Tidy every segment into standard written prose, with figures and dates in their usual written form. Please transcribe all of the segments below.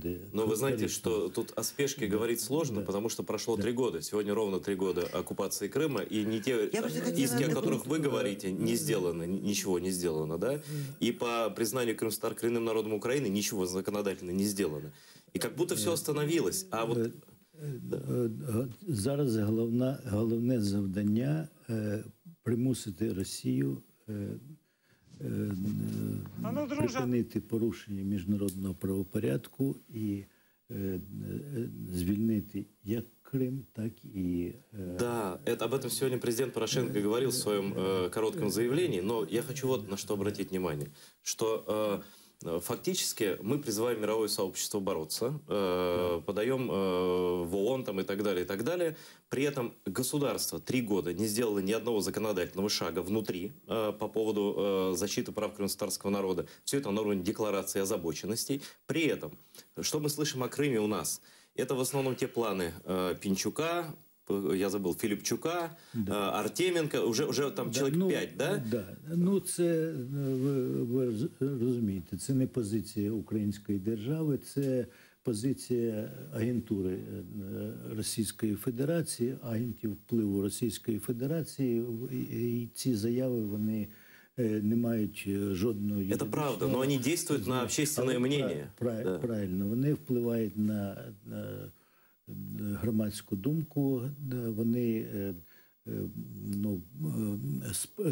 годы. Но вы знаете, что тут о спешке говорить сложно, потому что прошло 3 года. Сегодня ровно 3 года оккупации Крыма, и не те иски, о которых вы говорите, не сделано, ничего не сделано, да? И по признанию Крымстар коренным народом Украины ничего законодательно не сделано. И как будто все остановилось. А вот... Зараз головне завдання примусити Росію припинити порушення міжнародного правопорядку і звільнити як Крым, так и... Да, об этом сегодня президент Порошенко говорил в своем коротком заявлении, но я хочу вот на что обратить внимание, что фактически мы призываем мировое сообщество бороться, подаем в ООН там, и так далее. При этом государство 3 года не сделало ни одного законодательного шага внутри по поводу защиты прав крымтатарского народа. Все это на уровне декларации озабоченностей. При этом, что мы слышим о Крыме у нас? Это в основном те планы Пинчука, я забыл, Філіпчука, да. Артеменка, уже там чоловік 5, да? Да. Ну, це, ви розумієте, це не позиція української держави, це позиція агентури Російської Федерації, агентів впливу Російської Федерації, і ці заяви, вони не мають жодного юридичного... Это правда, но они действуют на общественное мнение. Правильно, вони впливають на громадську думку, вони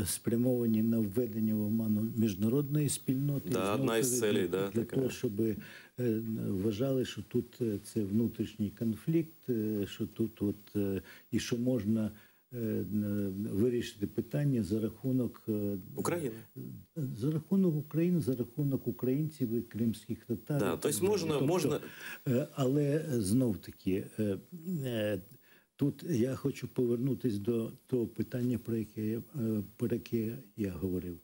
спрямовані на введення в оману міжнародної спільноти. Да, одна із целей, да, для того, щоб вважали, що тут це внутрішній конфлікт, що тут і що можна вирішити питання за рахунок України. За рахунок України, за рахунок українців і кримських татар. Да, то есть можна... Але знов-таки, тут я хочу повернутися до того питання, про яке я говорив.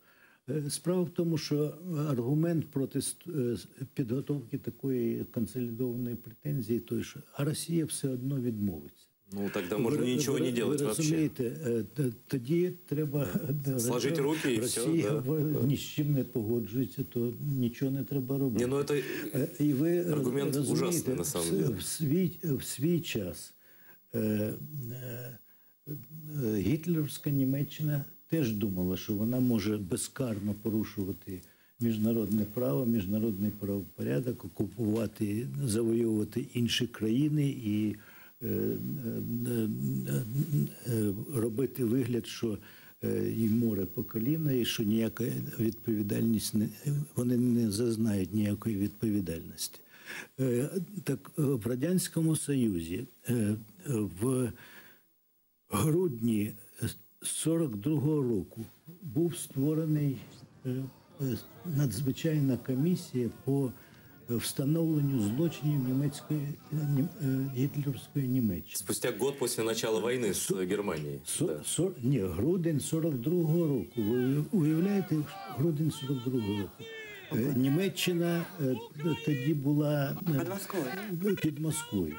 Справа в тому, що аргумент проти підготовки такої консолідованої претензії той, що Росія все одно відмовиться. Ну, тогда можно ничего не делать вообще. Ви розумієте, тоді треба... Сложити руки і все, Росія ні з чим не погоджується, то нічого не треба робити. Не, ну это і ви аргумент ужасный, на самом деле. В свій час гітлерівська Німеччина теж думала, що вона може безкарно порушувати міжнародне право, міжнародний правопорядок, окупувати, завоювати інші країни і робити вигляд, що їм море по коліна і що ніяка відповідальність, вони не зазнають ніякої відповідальності. Так в Радянському Союзі в грудні 42-го року був створений надзвичайна комісія по встановленню злочинів гітлерівської Німеччини. Спустя год після початку війни з Германією. Ні, грудень 42-го року. Ви уявляєте, грудень 42-го року. Німеччина тоді була під Москвою.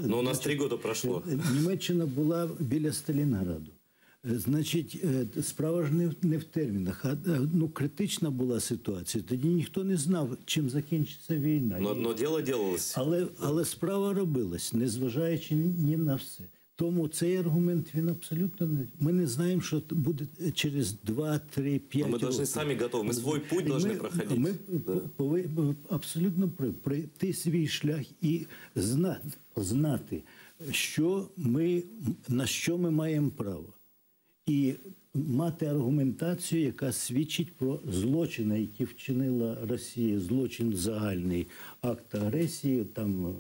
Ну, у нас 3 роки пройшло. Німеччина була біля Сталінграду. Значить, справа ж не в термінах, а критична була ситуація. Тоді ніхто не знав, чим закінчиться війна. Но діло робилось. Але справа робилась, незважаючи ні на все. Тому цей аргумент, він абсолютно не... Ми не знаємо, що буде через 2, 3, 5 років. Ми повинні самі готові, ми свій путь повинні проходити. Ми повинні абсолютно пройти свій шлях і знати, на що ми маємо право. І мати аргументацію, яка свідчить про злочини, які вчинила Росія, злочин загальний, акт агресії, там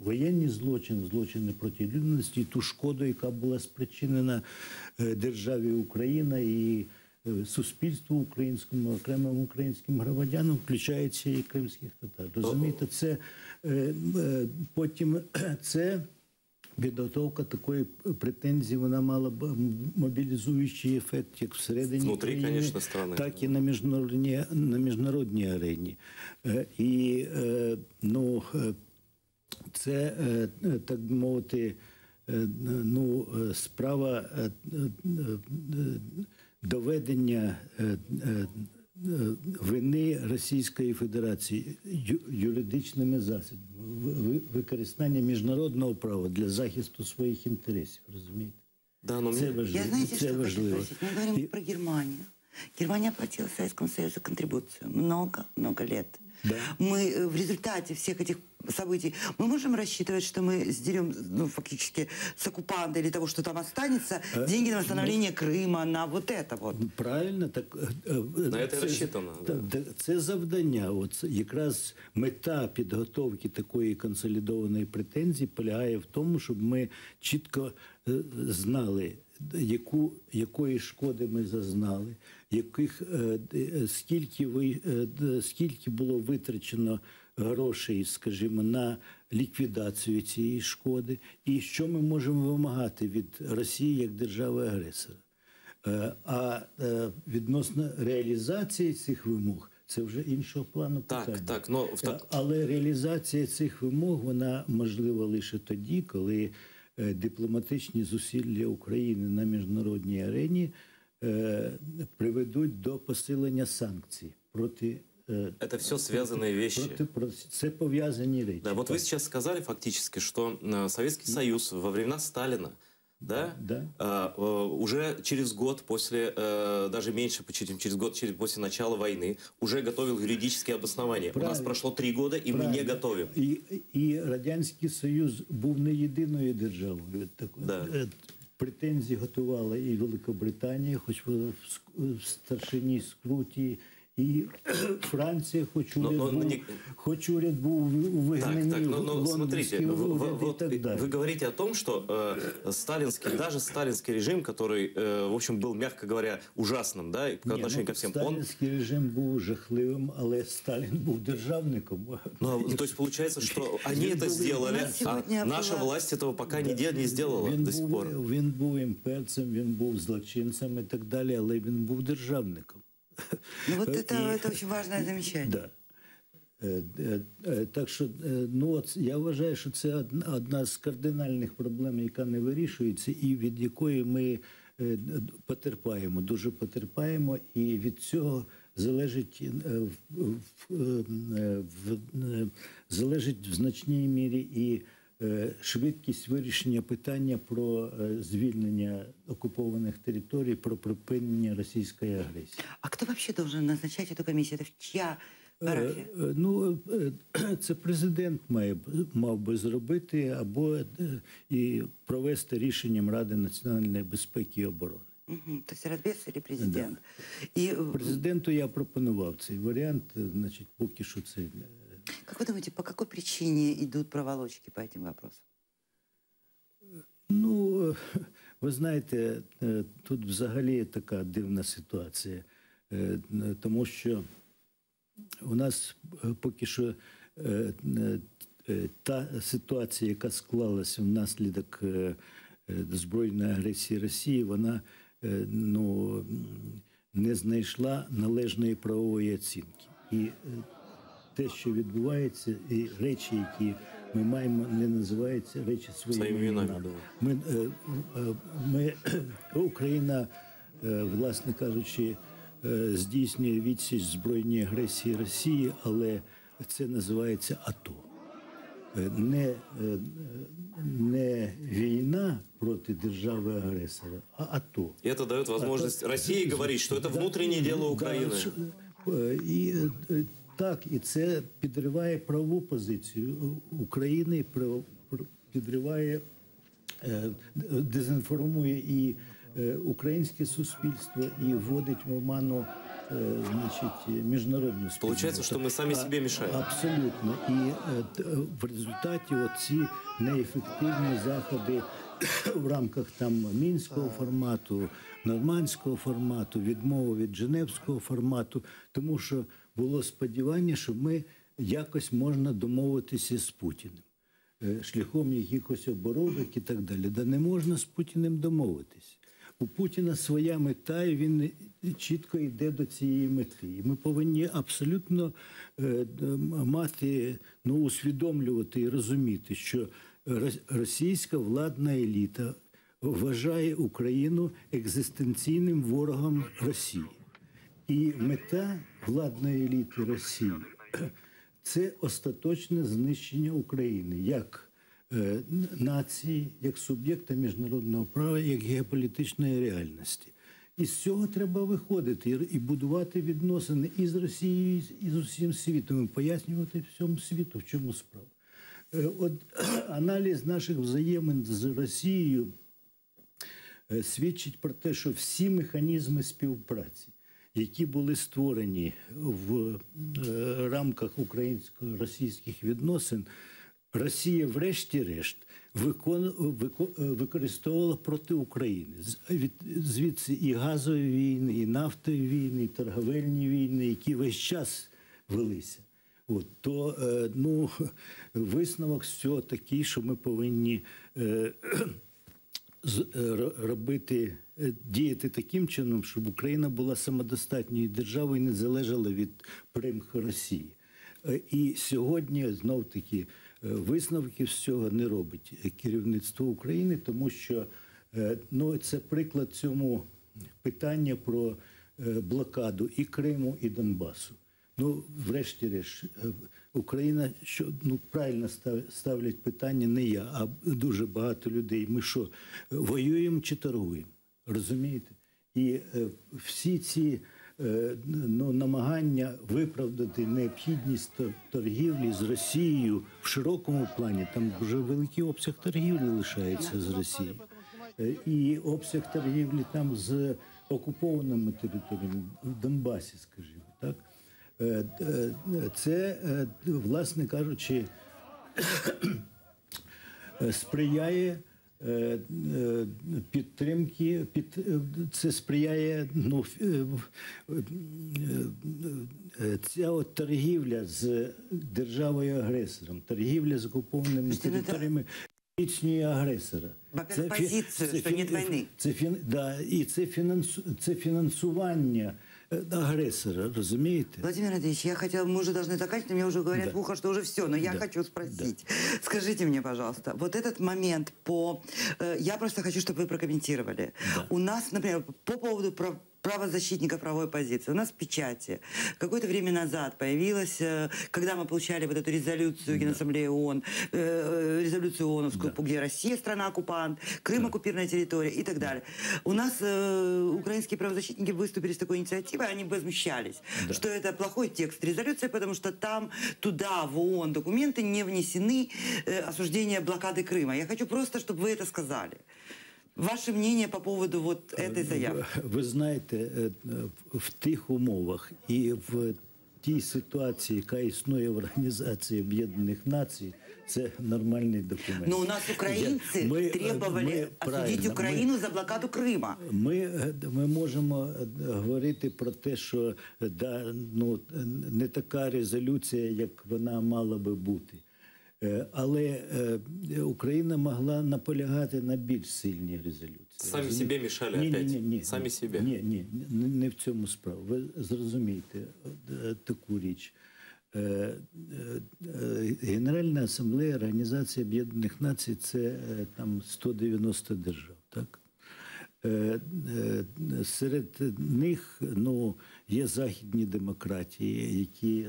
воєнні злочини, злочини проти людяності, ту шкоду, яка була спричинена державі Україна і суспільству українському, окремим українським громадянам, включаючи і кримських татар. Розумієте, потім це... Підготовка такої претензії, вона мала б мобілізуючий ефект як всередині країни, так і на міжнародній арені. І, це, так би мовити, справа доведення вини Російської Федерації юридичними засобами, використання міжнародного права для захисту своїх інтересів, розумієте? Да, но Це мне... важливо. Я, знаете, Це что хочу важливо. спросить? Мы говорим про Германию. Германия платила Советскому Союзу контрибуцию много лет. Да. Мы в результате всех этих событий, мы можем рассчитывать, что мы сдерем, ну, фактически с оккупанта или того, что там останется, деньги на восстановление Крыма, на вот это вот. Правильно, так На це розчитано, Це завдання. От якраз мета підготовки такої консолідованої претензії полягає в тому, щоб ми чітко знали, якої шкоди ми зазнали, скільки було витрачено грошей, скажімо, на ліквідацію цієї шкоди, і що ми можемо вимагати від Росії як держави-агресора. А відносно реалізації цих вимог, це вже іншого плану питання. Але реалізація цих вимог, вона можлива лише тоді, коли дипломатичні зусилля України на міжнародній арені приведуть до посилення санкцій проти. Это все связанные вещи. Це пов'язані речі. Да, вот вы сейчас сказали фактически, что Советский Союз во времена Сталина, уже через год после, даже меньше, чем через год после начала войны, уже готовил юридические обоснования. Правильно. У нас прошло 3 года, и мы не готовим. І Радянський Союз був не єдиною державою. Претензії готувала і Великобританія, хоч в старшині скруті, і Франція, хоч уряд був у вигнанні лондонський уряд і так далі. Вы говорите о том, что даже сталинский режим, который, в общем, был, мягко говоря, ужасным, да, по отношению ко всем. Сталінський режим був жахливим, але Сталін був державником. То есть получается, что они это сделали, а наша власть этого пока не сделала до сих пор. Він був імперцем, він був злочинцем і так далі, але він був державником. Ну вот это очень важное замечание. Да. Так що, я вважаю, що це одна з кардинальних проблем, яка не вирішується, і від якої ми потерпаємо, дуже потерпаємо, і від цього залежить в значній мірі і швидкість вирішення питання про звільнення окупованих територій, про припинення російської агресії. А кто вообще должен назначать эту комиссию? Это чья парафия? Це президент мав би зробити або і провести рішенням Ради національної безпеки і оборони. То есть Радбез или президент? Да. Президенту я пропонував цей варіант, значить, поки що це... Как вы думаете, по какой причине идут проволочки по этим вопросам? Ви знаєте, тут взагалі така дивна ситуація, тому що у нас поки що та ситуація, яка склалася внаслідок збройної агресії Росії, вона не знайшла належної правової оцінки. І те, що відбувається, і речі, які ми маємо, не називаються речі своїми іменами. Україна, власне кажучи, здійснює відсіч збройній агресії Росії, але це називається АТО. Не війна проти держави-агресора, а АТО. И это дает возможность России говорить, что это внутреннее дело Украины. Так, і це підриває правову позицію України, підриває, дезінформує і українське суспільство, і вводить в оману, міжнародну спільноту. Получается, что мы сами себе мешаем. Абсолютно. І в результаті оці неефективні заходи в рамках Мінського формату, Нормандського формату, відмови від Женевського формату, тому що було сподівання, що ми якось можна домовитися з Путіним, шляхом якихось оборудок і так далі. Да не можна з Путіним домовитися. У Путіна своя мета, і він чітко йде до цієї мети. І ми повинні абсолютно усвідомлювати і розуміти, що російська владна еліта вважає Україну екзистенційним ворогом Росії. І мета владної еліти Росії – це остаточне знищення України як нації, як суб'єкта міжнародного права, як геополітичної реальності. І з цього треба виходити і будувати відносини і з Росією, і з усім світом, і пояснювати всьому світу, в чому справа. От аналіз наших взаємин з Росією свідчить про те, що всі механізми співпраці, які були створені в рамках українсько-російських відносин, Росія врешті-решт використовувала проти України. Звідси і газові війни, і нафтові війни, і торговельні війни, які весь час велися. От, то висновок з цього такий, що ми повинні діяти таким чином, щоб Україна була самодостатньою державою і не залежала від примх Росії. І сьогодні, знов-таки, висновків з цього не робить керівництво України, тому що це приклад цьому питання про блокаду і Криму, і Донбасу. Врешті-решт, Україна, правильно ставлять питання не я, а дуже багато людей. Ми що, воюємо чи торгуємо? Розумієте? І всі ці намагання виправдати необхідність торгівлі з Росією в широкому плані, там вже великий обсяг торгівлі лишається з Росією. І обсяг торгівлі там з окупованими територіями, в Донбасі, скажімо, так? Це, власне кажучи, сприяє підтримки, це сприяє, ця от торгівля з державою-агресором, торгівля з окупованими територіями зміцнює агресора. Во-первых, позицію, що нет війни. І це фінансування агрессора, разумеете? Владимир Андреевич, я хотела, мы уже должны заканчивать, мне уже говорят в ухо, что уже все, но я хочу спросить. Скажите мне, пожалуйста, вот этот момент я просто хочу, чтобы вы прокомментировали. У нас, например, по поводу правозащитников правовой позиции. У нас в печати какое-то время назад появилась, когда мы получали вот эту резолюцию Генассамблеи ООН, резолюцию ООНовскую, где Россия страна-оккупант, Крым оккупированная территория и так далее. У нас украинские правозащитники выступили с такой инициативой, они возмущались, что это плохой текст резолюции, потому что там, туда, в ООН документы не внесены осуждения блокады Крыма. Я хочу просто, чтобы вы это сказали. Ваше мнение по поводу вот этой заявки? Ви знаєте, в тих умовах і в тій ситуації, яка існує в Організації Об'єднаних Націй, це нормальний документ. Но у нас украинцы требовали осудить Украину за блокаду Крыма. Ми можемо говорити про те, що не така резолюція, як вона мала би бути. Але Україна могла наполягати на більш сильній резолюції. Самі собі мішали опять? Ні. Самі собі? Ні, не в цьому справа. Ви зрозумієте таку річ. Генеральна асамблея Організації Об'єднаних Націй – це там 190 держав, так? Серед них, є західні демократії, які...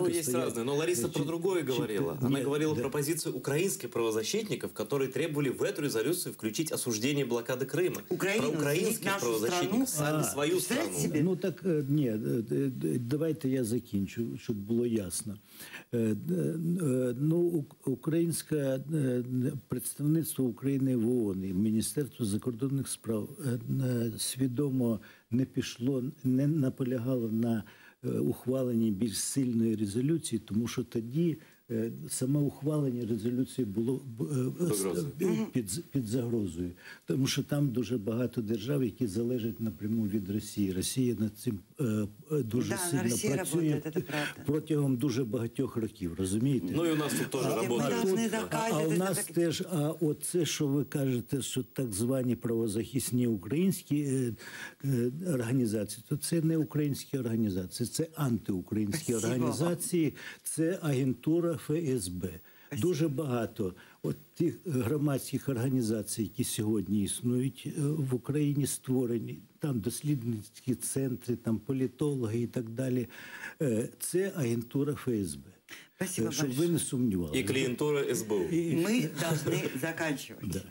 есть разные. Но Лариса про другое говорила. Она говорила про позицию украинских правозащитников, которые требовали в эту резолюцию включить осуждение блокады Крыма. Украину, про украинских правозащитников, свою страну. Давайте я закінчу, щоб було ясно. Українське представництво України в ООН і Міністерство закордонних справ свідомо не пішло, не наполягало на ухваленні більш сильної резолюції, тому що тоді саме ухвалення резолюції було під загрозою. Тому що там дуже багато держав, які залежать напряму від Росії. Росія над цим дуже сильно працює протягом дуже багатьох років, розумієте? Ну і у нас тут теж працює. А у нас теж, оце, що ви кажете, що так звані правозахисні українські організації, то це не українські організації, це антиукраїнські організації, це агентура ФСБ. Спасибо. Дуже багато от тих громадських організацій, які сьогодні існують в Україні, створені, там дослідницькі центри, там політологи і так далі, це агентура ФСБ. Спасибо Чтобы большое. вы не сомневались. И клиентура СБУ. Мы должны заканчивать.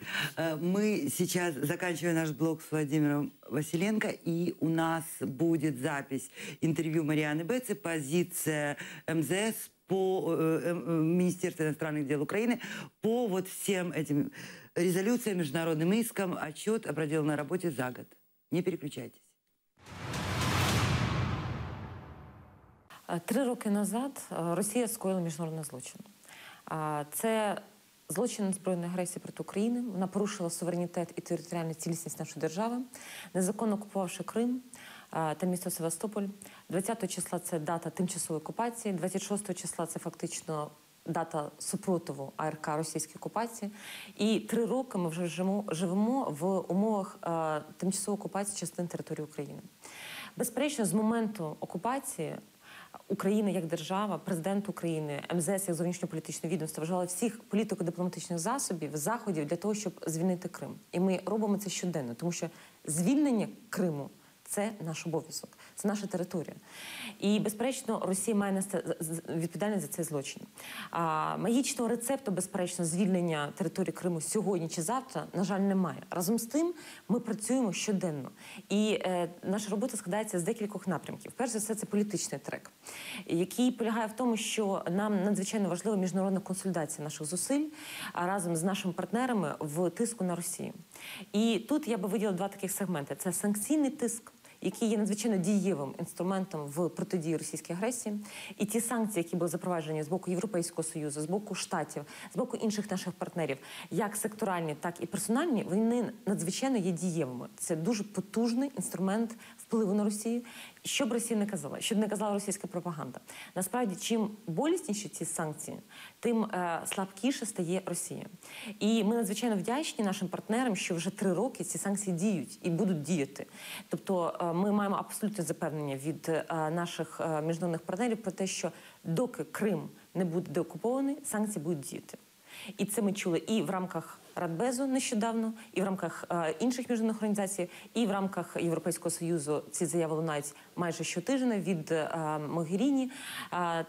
Мы сейчас заканчиваем наш блог с Владимиром Василенко, и у нас будет запись интервью Марианы Бетцы, позиция МЗС по Министерству иностранных дел Украины по вот всем этим резолюциям, международным искам, отчет о проделанной работе за год. Не переключайтесь. 3 роки назад Росія скоїла міжнародний злочин. Це злочин збройної агресії проти України. Вона порушила суверенітет і територіальну цілісність нашої держави, незаконно окупувавши Крим та місто Севастополь. 20 числа це дата тимчасової окупації, 26 числа це фактично дата супротиву АРК російській окупації. І 3 роки ми вже живемо в умовах тимчасової окупації частин території України. Безперечно, з моменту окупації Україна як держава, президент України, МЗС як зовнішньополітичне відомство вживали всіх політико-дипломатичних засобів, заходів для того, щоб звільнити Крим. І ми робимо це щоденно, тому що звільнення Криму – це наш обов'язок, це наша територія. І, безперечно, Росія має нести відповідальність за цей злочин. Магічного рецепту, безперечно, звільнення території Криму сьогодні чи завтра, на жаль, немає. Разом з тим, ми працюємо щоденно. І наша робота складається з декількох напрямків. Перш за все, це політичний трек, який полягає в тому, що нам надзвичайно важлива міжнародна консолідація наших зусиль разом з нашими партнерами в тиску на Росію. І тут я би виділила 2 таких сегменти. Це санкційний тиск, який є надзвичайно дієвим інструментом в протидії російській агресії. І ті санкції, які були запроваджені з боку Європейського Союзу, з боку Штатів, з боку інших наших партнерів, як секторальні, так і персональні, вони надзвичайно є дієвими. Це дуже потужний інструмент впливу на Росію. Що б Росія не казала, що б не казала російська пропаганда. Насправді, чим болісніші ці санкції, тим слабкіше стає Росія. І ми надзвичайно вдячні нашим партнерам, що вже 3 роки ці санкції діють і будуть діяти. Тобто ми маємо абсолютне запевнення від наших міжнародних партнерів про те, що доки Крим не буде деокупований, санкції будуть діяти. І це ми чули і в рамках Радбезу нещодавно, і в рамках інших міжнародних організацій, і в рамках Європейського Союзу ці заяви лунають майже щотижня від Могеріні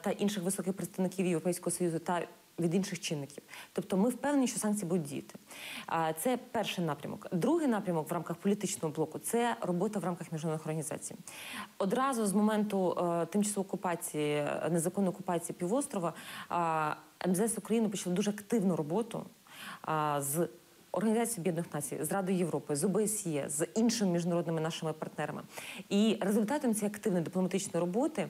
та інших високих представників Європейського Союзу та від інших чинників. Тобто ми впевнені, що санкції будуть діяти. Це перший напрямок. Другий напрямок в рамках політичного блоку – це робота в рамках міжнародних організацій. Одразу з моменту тимчасової окупації, незаконної окупації півострова, МЗС України почали дуже активну роботу з Організацією Об'єднаних Націй, з Радою Європи, з ОБСЄ, з іншими міжнародними нашими партнерами. І результатом цієї активної дипломатичної роботи,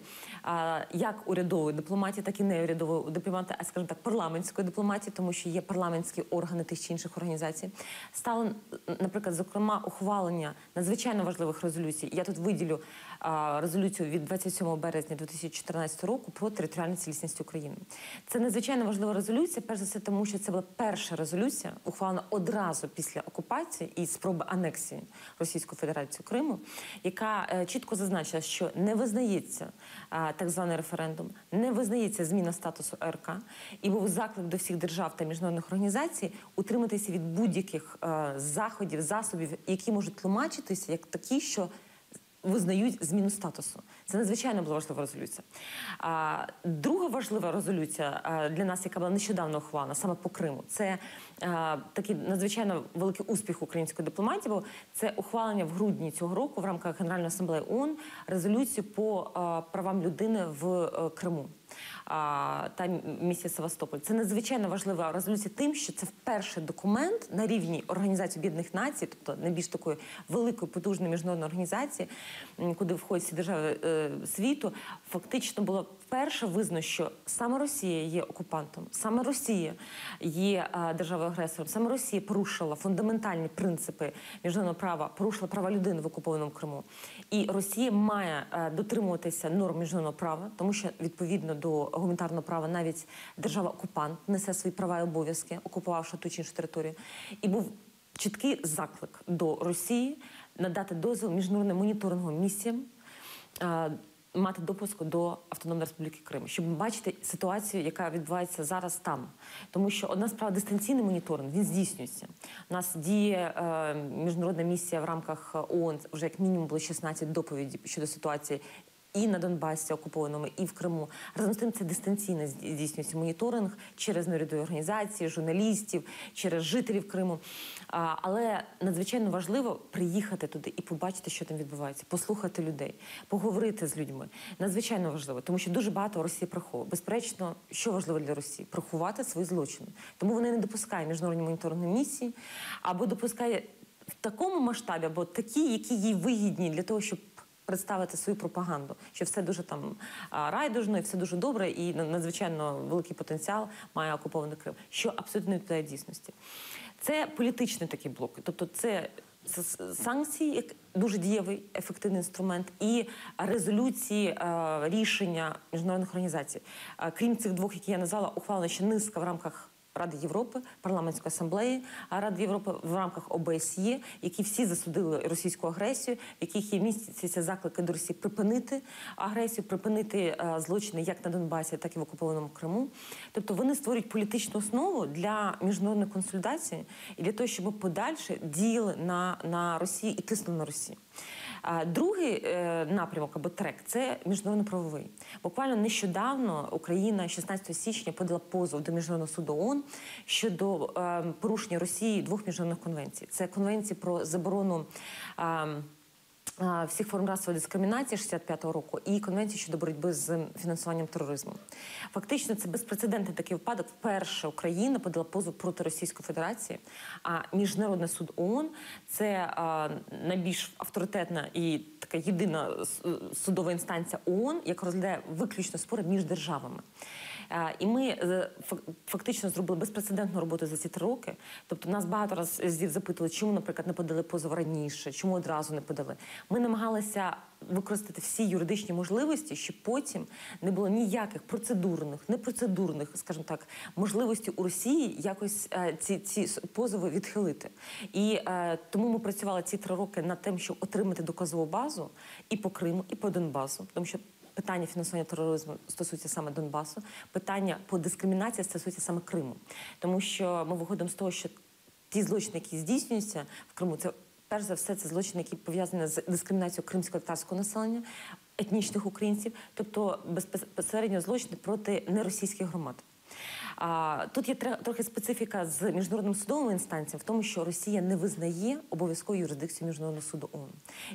як урядової дипломатії, так і неурядової дипломатії, а, скажімо так, парламентської дипломатії, тому що є парламентські органи тих чи інших організацій, стало, наприклад, зокрема, ухвалення надзвичайно важливих резолюцій. Я тут виділю резолюцію від 27 березня 2014 року про територіальну цілісність України. Це надзвичайно важлива резолюція, перш за все, тому що це була перша резолюція, ухвалена одразу після окупації і спроби анексії Російської Федерації Криму, яка чітко зазначила, що не визнається так званий референдум, не визнається зміна статусу АРК, і був заклик до всіх держав та міжнародних організацій утриматися від будь-яких заходів, засобів, які можуть тлумачитися як такі, що визнають зміну статусу. Це надзвичайно була важлива резолюція. Друга важлива резолюція для нас, яка була нещодавно ухвалена, саме по Криму, це такий надзвичайно великий успіх української дипломатії, бо це ухвалення в грудні цього року в рамках Генеральної асамблеї ООН резолюції по правам людини в Криму та місті Севастополь. Це надзвичайно важлива резолюція тим, що це перший документ на рівні Організації Об'єднаних Націй, тобто найбільш такої великої, потужної міжнародної організації, куди входять всі держави світу, фактично було вперше визнано, що саме Росія є окупантом, саме Росія є державою-агресором, саме Росія порушила фундаментальні принципи міжнародного права, порушила права людини в окупованому Криму. І Росія має дотримуватися норм міжнародного права, тому що, відповідно до гуманітарного права, навіть держава-окупант несе свої права і обов'язки, окупувавши ту чи іншу територію. І був чіткий заклик до Росії надати дозвіл міжнародним моніторинговим місіям мати допуск до Автономної Республіки Крим, щоб бачити ситуацію, яка відбувається зараз там. Тому що одна справа – дистанційний моніторинг, він здійснюється. У нас діє міжнародна місія в рамках ООН, вже як мінімум було 16 доповідей щодо ситуації і на Донбасі окупованому, і в Криму. Разом з тим це дистанційно здійснюється моніторинг через неурядові організації, журналістів, через жителів Криму. Але надзвичайно важливо приїхати туди і побачити, що там відбувається, послухати людей, поговорити з людьми. Надзвичайно важливо, тому що дуже багато Росії приховує. Безперечно, що важливо для Росії? Приховати свої злочини. Тому вони не допускають міжнародні моніторингові місії, або допускає в такому масштабі, або такі, які їй вигідні для того, щоб представити свою пропаганду, що все дуже там райдужно, і все дуже добре, і надзвичайно великий потенціал має окупований Крим, що абсолютно не відповідає дійсності. Це політичний такий блок, тобто це санкції, як дуже дієвий, ефективний інструмент, і резолюції, рішення міжнародних організацій. Крім цих двох, які я назвала, ухвалена ще низка в рамках Ради Європи, Парламентської асамблеї Ради Європи, в рамках ОБСЄ, які всі засудили російську агресію, в яких є містяться заклики до Росії припинити агресію, припинити злочини як на Донбасі, так і в окупованому Криму. Тобто вони створюють політичну основу для міжнародної консолідації і для того, щоб ми подальше діяли на Росію і тиснули на Росію. Другий напрямок або трек – це міжнародно-правовий. Буквально нещодавно Україна 16 січня подала позов до Міжнародного суду ООН щодо порушення Росії двох міжнародних конвенцій. Це конвенції про заборону всіх форм расової дискримінації 65-го року і конвенції щодо боротьби з фінансуванням тероризму. Фактично, це безпрецедентний такий випадок. Вперше Україна подала позов проти Російської Федерації, а Міжнародний суд ООН – це найбільш авторитетна і така єдина судова інстанція ООН, яка розглядає виключно спори між державами. І ми фактично зробили безпрецедентну роботу за ці 3 роки. Тобто нас багато разів запитували, чому, наприклад, не подали позов раніше, чому одразу не подали. Ми намагалися використати всі юридичні можливості, щоб потім не було ніяких процедурних, непроцедурних, скажімо так, можливостей у Росії якось ці позови відхилити. І тому ми працювали ці 3 роки над тим, щоб отримати доказову базу і по Криму, і по Донбасу. Тому що питання фінансування тероризму стосується саме Донбасу, питання по дискримінації стосується саме Криму. Тому що ми виходимо з того, що ті злочини, які здійснюються в Криму, це перш за все це злочини, які пов'язані з дискримінацією кримсько-татарського населення, етнічних українців, тобто безпосередньо злочини проти неросійських громад. Тут є трохи специфіка з міжнародним судовими інстанціями в тому, що Росія не визнає обов'язкову юрисдикцію Міжнародного суду ООН.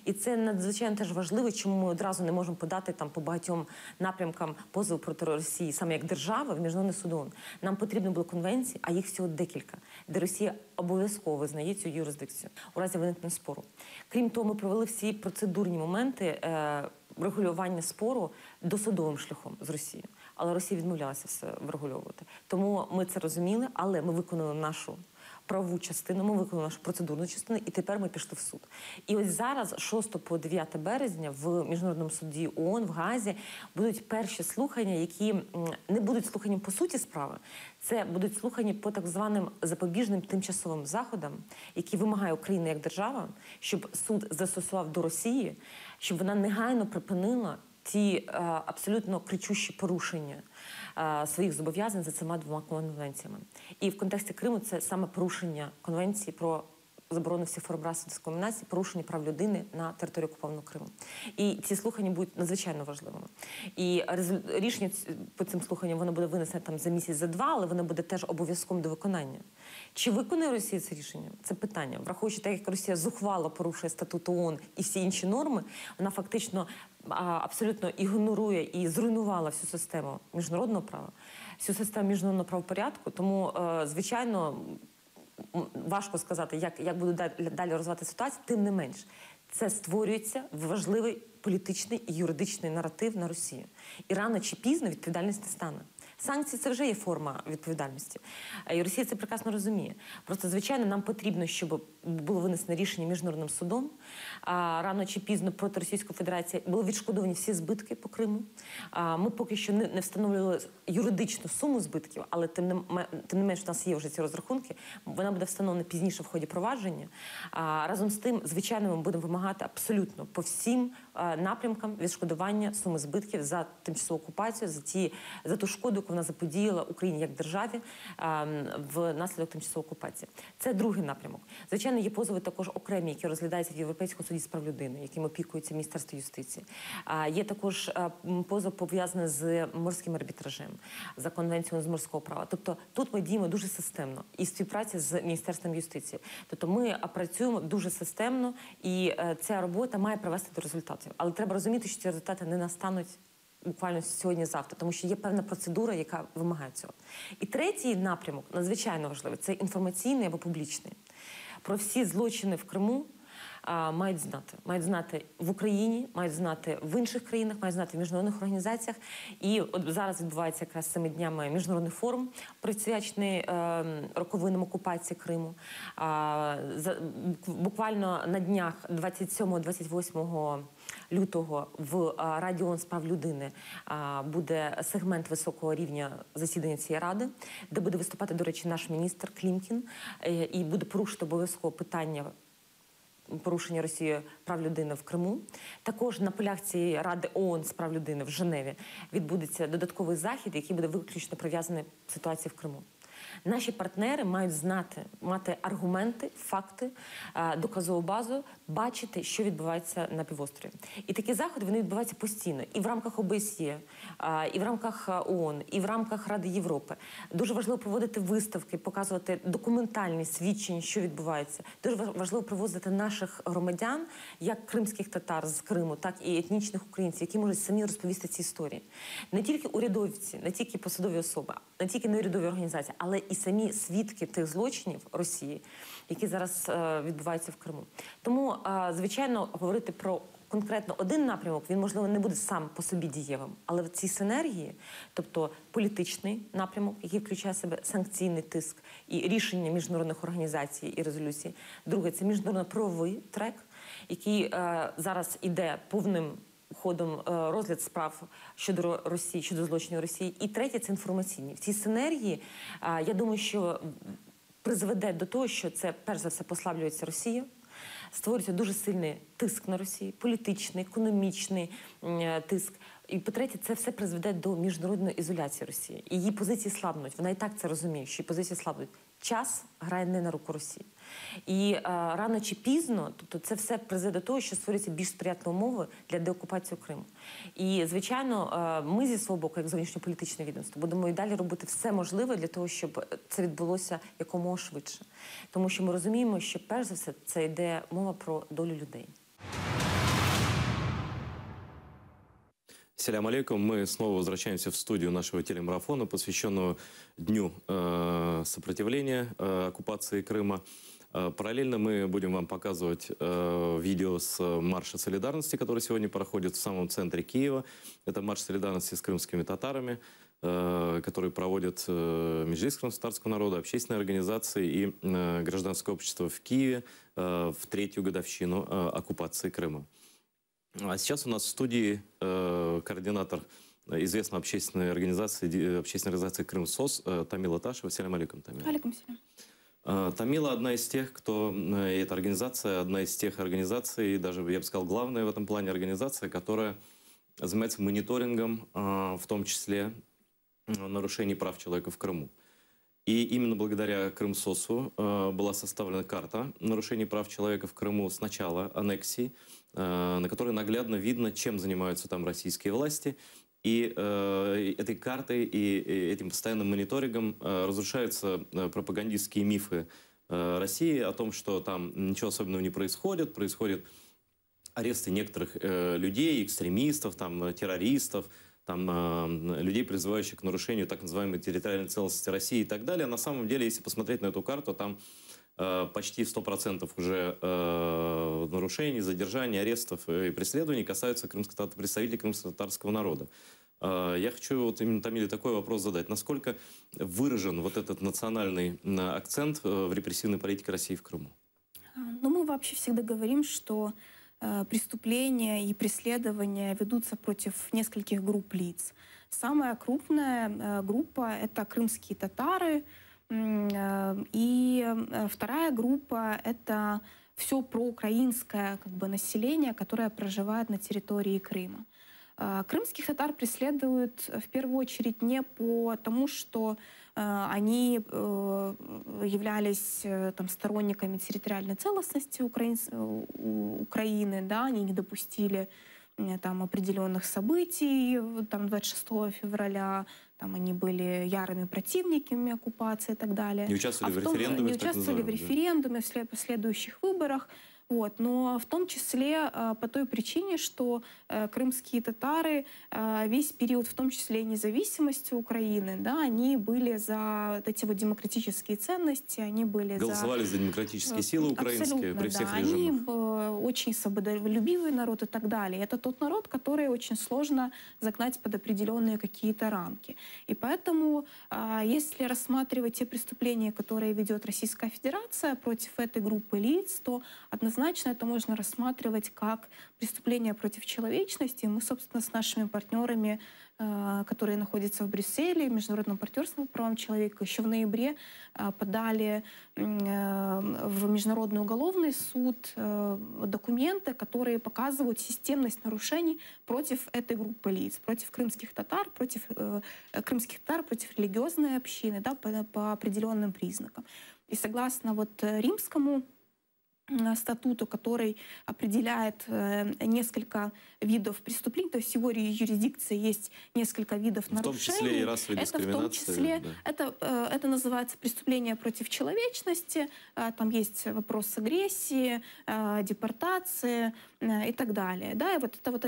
І це надзвичайно теж важливо, чому ми одразу не можемо подати там по багатьом напрямкам позову проти Росії, саме як держава, в Міжнародний суд ООН. Нам потрібно було конвенції, а їх всього декілька, де Росія обов'язково визнає цю юрисдикцію у разі виникнення спору. Крім того, ми провели всі процедурні моменти регулювання спору досудовим шляхом з Росією. Але Росія відмовлялася все врегульовувати. Тому ми це розуміли, але ми виконали нашу правову частину, ми виконали нашу процедурну частину, і тепер ми пішли в суд. І ось зараз, 6 по 9 березня, в Міжнародному суді ООН в Гаазі будуть перші слухання, які не будуть слуханням по суті справи. Це будуть слухання по так званим запобіжним тимчасовим заходам, які вимагає Україна як держава, щоб суд застосував до Росії, щоб вона негайно припинила ті абсолютно кричущі порушення своїх зобов'язань за цими 2 конвенціями. І в контексті Криму це саме порушення конвенції про заборону всіх форм расової дискримінації, порушення прав людини на території окупованого Криму. І ці слухання будуть надзвичайно важливими. І рішення по цим слуханням воно буде винесене там за місяць, за 2, але воно буде теж обов'язковим до виконання. Чи виконує Росія це рішення? Це питання. Враховуючи те, як Росія зухвало порушує статут ООН і всі інші норми, вона фактично абсолютно ігнорує і зруйнувала всю систему міжнародного права, всю систему міжнародного правопорядку. Тому, звичайно, важко сказати, як буде далі розвивати ситуацію, тим не менш. Це створюється важливий політичний і юридичний наратив на Росію. І рано чи пізно відповідальність не стане. Санкції – це вже є форма відповідальності. І Росія це прекрасно розуміє. Просто, звичайно, нам потрібно, щоб було винесено рішення Міжнародним судом. Рано чи пізно проти Російської Федерації були відшкодовані всі збитки по Криму. Ми поки що не встановлювали юридичну суму збитків, але тим не менш у нас є вже ці розрахунки. Вона буде встановлена пізніше в ході провадження. Разом з тим, звичайно, ми будемо вимагати абсолютно по всім напрямкам відшкодування суми збитків за тимчасову окупацію, за ту шкоду, яку вона заподіяла Україні як державі внаслідок тимчасової окупації. Це другий напрямок. Звичайно, є позови також окремі, які розглядаються в Європейському суді з прав людини, яким опікується Міністерство юстиції. Є також позов пов'язаний з морським арбітражем, за конвенцією з морського права. Тобто тут ми діємо дуже системно і в співпраці з Міністерством юстиції. Тобто ми працюємо дуже системно, і ця робота має привести до результатів. Але треба розуміти, що ці результати не настануть буквально сьогодні-завтра, тому що є певна процедура, яка вимагає цього. І третій напрямок, надзвичайно важливий, це інформаційний або публічний. Про всі злочини в Криму мають знати. Мають знати в Україні, мають знати в інших країнах, мають знати в міжнародних організаціях. І от зараз відбувається якраз цими днями міжнародний форум, присвячений роковинам окупації Криму. Буквально на днях 27-28 лютого в Раді ООН з прав людини буде сегмент високого рівня засідання цієї ради, де буде виступати, до речі, наш міністр Клімкін, і буде порушити обов'язково питання порушення Росією прав людини в Криму. Також на полях цієї Ради ООН з прав людини в Женеві відбудеться додатковий захід, який буде виключно прив'язаний до ситуації в Криму. Наші партнери мають знати, мати аргументи, факти, доказову базу, бачити, що відбувається на півострові. І такі заходи, вони відбуваються постійно. І в рамках ОБСЄ, і в рамках ООН, і в рамках Ради Європи. Дуже важливо проводити виставки, показувати документальні свідчення, що відбувається. Дуже важливо привозити наших громадян, як кримських татар з Криму, так і етнічних українців, які можуть самі розповісти ці історії. Не тільки урядовці, не тільки посадові особи, не тільки неурядові організації, але і самі свідки тих злочинів Росії, які зараз відбуваються в Криму. Тому, звичайно, говорити про конкретно один напрямок, він, можливо, не буде сам по собі дієвим, але в цій синергії, тобто політичний напрямок, який включає в себе санкційний тиск і рішення міжнародних організацій і резолюцій. Друге, це міжнародно-правовий трек, який зараз іде повним ходом розгляд справ щодо Росії, щодо злочинів Росії. І третє – це інформаційні. В цій синергії, я думаю, що призведе до того, що це, перш за все, послаблюється Росія, створюється дуже сильний тиск на Росію, політичний, економічний тиск. І, по-третє, це все призведе до міжнародної ізоляції Росії. І її позиції слабнуть. Вона і так це розуміє, що її позиції слабнуть. Час грає не на руку Росії. І рано чи пізно, тобто це все призведе до того, що створюються більш сприятливі умови для деокупації Криму. І, звичайно, ми зі свого боку, як зовнішньополітичне відомство, будемо і далі робити все можливе для того, щоб це відбулося якомога швидше. Тому що ми розуміємо, що перш за все це йде мова про долю людей. Салям алейкум. Мы снова возвращаемся в студию нашего телемарафона, посвященного Дню сопротивления оккупации Крыма. Параллельно мы будем вам показывать видео с марша солидарности, который сегодня проходит в самом центре Киева. Это марш солидарности с крымскими татарами, который проводят Меджлис татарского народа, общественные организации и гражданское общество в Киеве в третью годовщину оккупации Крыма. А сейчас у нас в студии координатор известной общественной организации «Крым СОС» Тамила Ташева. Салям алейкум, Тамила. Алейкум салям. Тамила одна из тех, кто... Эта организация одна из тех организаций, даже, я бы сказал, главная в этом плане организация, которая занимается мониторингом, в том числе, нарушений прав человека в Крыму. И именно благодаря Крымсосу была составлена карта нарушений прав человека в Крыму с начала аннексии, на которой наглядно видно, чем занимаются там российские власти. И этой картой и этим постоянным мониторингом разрушаются пропагандистские мифы России о том, что там ничего особенного не происходит. Происходят аресты некоторых людей, экстремистов, там, террористов, там, людей, призывающих к нарушению так называемой территориальной целостности России и так далее. На самом деле, если посмотреть на эту карту, там почти 100% уже нарушений, задержаний, арестов и преследований касаются представителей крымско-татарского народа. Я хочу вот именно Тамиле такой вопрос задать. Насколько выражен вот этот национальный акцент в репрессивной политике России в Крыму? Ну, мы вообще всегда говорим, что преступления и преследования ведутся против нескольких групп лиц. Самая крупная группа – это крымские татары, и вторая группа – это все проукраинское как бы население, которое проживает на территории Крыма. Крымских татар преследуют в первую очередь не потому, что они являлись там, сторонниками территориальной целостности Украины, да, они не допустили там, определенных событий, там, 26 февраля, там, они были ярыми противниками оккупации и так далее. Не участвовали в референдуме? Не участвовали в референдуме, в последующих выборах. Вот. Но в том числе по той причине, что крымские татары весь период, в том числе и независимости Украины, да, они были за вот эти вот демократические ценности, они были голосовали за демократические силы украинские при всех да, режимах. Они очень свободолюбивый народ и так далее. Это тот народ, который очень сложно загнать под определенные какие-то рамки. И поэтому, если рассматривать те преступления, которые ведет Российская Федерация против этой группы лиц, то однозначно это можно рассматривать как преступление против человечности. Мы, собственно, с нашими партнерами, которые находятся в Брюсселе, Международном партнерстве по правам человека, еще в ноябре подали в Международный уголовный суд документы, которые показывают системность нарушений против этой группы лиц, против крымских татар, против религиозной общины, да, по определенным признакам. И согласно вот Римскому статуту, который определяет несколько видов преступлений, то есть в его юрисдикции есть несколько видов нарушений. В том числе и расовая дискриминация. Это в том числе, да. это называется преступление против человечности, там есть вопрос агрессии, депортации и так далее. Да, и вот это вот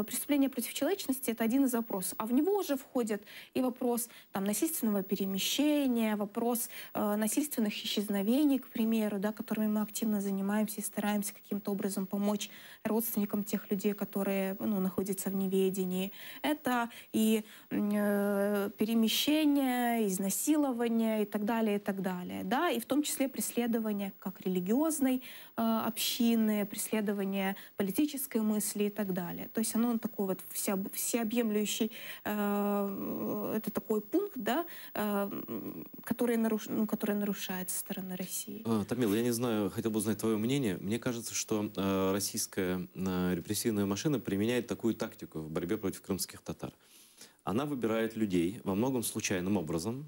преступление против человечности — это один из вопросов. А в него уже входит и вопрос там, насильственного перемещения, вопрос насильственных исчезновений, к примеру, да, которыми мы активно занимаемся и стараемся каким-то образом помочь родственникам тех людей, которые находятся в неведении. Это и перемещение, изнасилование и так далее, и так далее. Да? И в том числе преследование как религиозной общины, преследование политической мысли и так далее. То есть оно такой вот всеобъемлющий, это такой пункт, да, который нарушается со стороны России. Тамила, я не знаю, хотел бы узнать твое мнение. Мне кажется, что российская репрессивная машина применяет такую тактику в борьбе против крымских татар. Она выбирает людей во многом случайным образом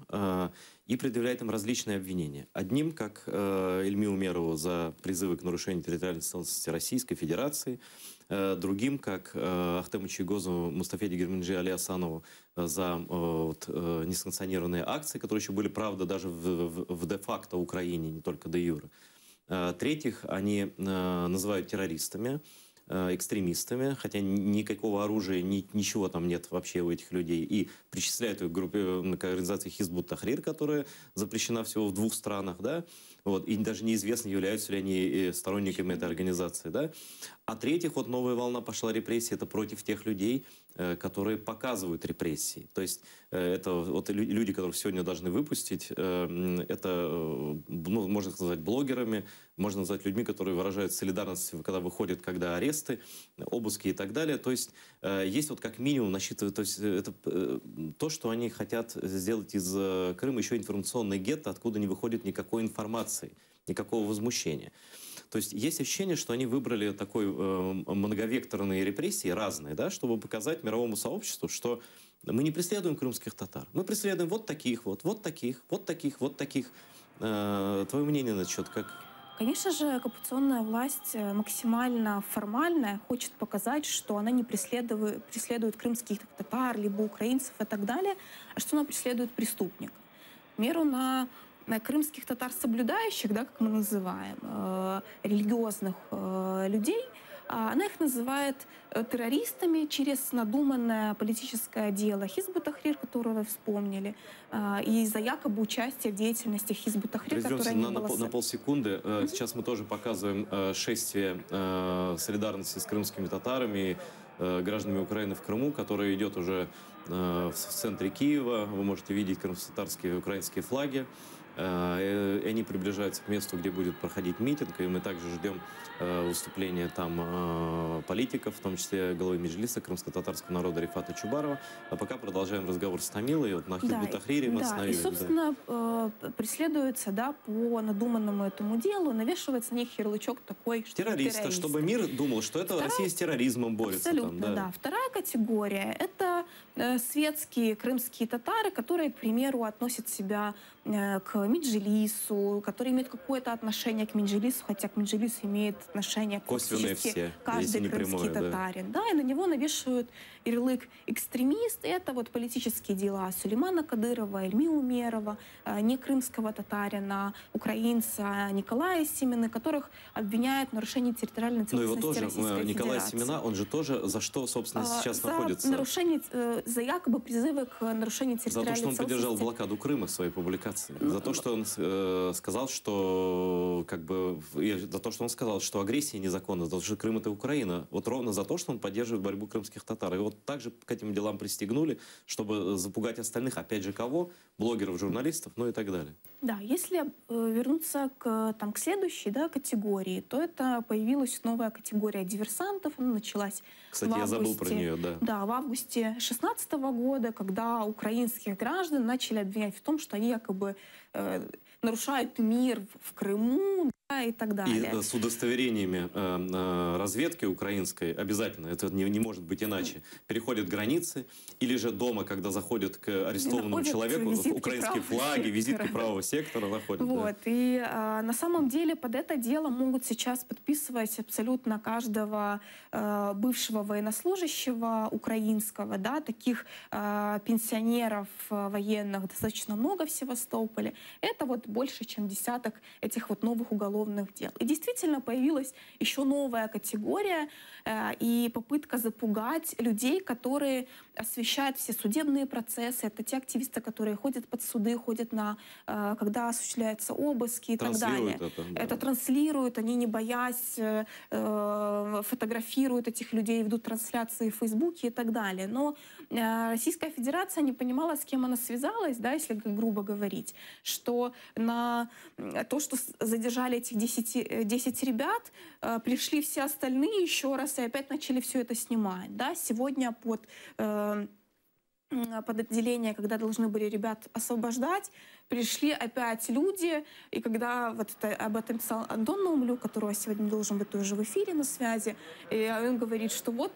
и предъявляет им различные обвинения. Одним, как Ильми Умерову за призывы к нарушению территориальной целостности Российской Федерации, другим, как Ахтему Чийгозову, Мустафе Дегирменджи Али Асанову за несанкционированные акции, которые еще были, правда, даже в де-факто Украине, не только де-юре. Третьих они называют террористами, экстремистами, хотя никакого оружия, ничего там нет вообще у этих людей. И причисляют их к группе к организации Хизбут Тахрир, которая запрещена всего в 2 странах, да? Вот, и даже неизвестно, являются ли они сторонниками этой организации. Да? А третьих, вот новая волна пошла репрессий, это против тех людей, которые показывают репрессии. То есть это вот люди, которых сегодня должны выпустить, это, можно назвать блогерами, можно назвать людьми, которые выражают солидарность, когда выходят, когда аресты, обыски и так далее. То есть есть вот как минимум насчитывать, то есть это то, что они хотят сделать из Крыма еще информационный гетто, откуда не выходит никакой информации, никакого возмущения. То есть есть ощущение, что они выбрали такой многовекторные репрессии, разные, да, чтобы показать мировому сообществу, что мы не преследуем крымских татар, мы преследуем вот таких, вот таких, вот таких, вот таких. Твое мнение на этот счет как? Конечно же, оккупационная власть максимально формальная, хочет показать, что она не преследует крымских татар, либо украинцев и так далее, а что она преследует преступник. К примеру, на крымских татар соблюдающих, да, как мы называем, религиозных людей, она их называет террористами через надуманное политическое дело Хизбут Тахрир, которое вы вспомнили, и за якобы участие в деятельности Хизбут Тахрир, которое не было... на полсекунды. Сейчас мы тоже показываем шествие солидарности с крымскими татарами, гражданами Украины в Крыму, которое идет уже в центре Киева. Вы можете видеть крымско-татарские и украинские флаги. И они приближаются к месту, где будет проходить митинг, и мы также ждем выступления там политиков, в том числе главы Меджлиса крымско-татарского народа Рифата Чубарова. А пока продолжаем разговор с Тамилой. Вот на Хизб-ут-Тахрире мы остановились. И, собственно, преследуется, да, по надуманному этому делу, навешивается на них ярлычок такой, что террориста, чтобы мир думал, что это Россия с терроризмом борется. Абсолютно, там, да. Вторая категория – это светские крымские татары, которые, к примеру, относят себя к Меджлису, которые имеют какое-то отношение к Меджлису, хотя к Меджлису имеет отношение все, каждый крымский татарин. Да, и на него навешивают ярлык экстремист. Это вот политические дела Сулеймана Кадырова, Ильми Умерова, не крымского татарина, украинца Николая Симины, которых обвиняют в нарушении территориальной целостности Российской Федерации. Николай Симина, он же тоже за что, собственно, сейчас находится? Нарушение, за якобы призывы к нарушению территориальной целостности. За то, что он поддержал блокаду Крыма в своей публикации. За то, что он сказал, что что агрессия незаконна, за то, что Крым — это Украина. Вот ровно за то, что он поддерживает борьбу крымских татар. И вот также к этим делам пристегнули, чтобы запугать остальных. Опять же, кого? Блогеров, журналистов, ну и так далее. Да, если вернуться к следующей, да, категории, то это появилась новая категория диверсантов. Она началась Кстати, я забыл про нее, да. Да, в августе 2016 года, когда украинских граждан начали обвинять в том, что они якобы нарушают мир в Крыму, да, и так далее. И с удостоверениями разведки украинской обязательно, это не может быть иначе, переходят границы, или же дома, когда заходят к арестованному человеку, украинские флаги, визитки правого сектора находят. Вот, да. И на самом деле под это дело могут сейчас подписывать абсолютно каждого бывшего военнослужащего украинского, да, таких пенсионеров военных достаточно много в Севастополе. Это вот больше, чем десяток этих вот новых уголовных дел. И действительно появилась еще новая категория и попытка запугать людей, которые освещают все судебные процессы. Это те активисты, которые ходят под суды, ходят когда осуществляются обыски и так далее. Это транслируют, они не боясь, фотографируют этих людей, ведут трансляции в Фейсбуке и так далее. Но Российская Федерация не понимала, с кем она связалась, да, если грубо говорить, что на то, что задержали этих 10 ребят, пришли все остальные еще раз и опять начали все это снимать. Да? Сегодня под отделение, когда должны были ребят освобождать, пришли опять люди, и когда об этом писал Антон Наумлюк, которого сегодня должен быть тоже в эфире на связи, и он говорит, что вот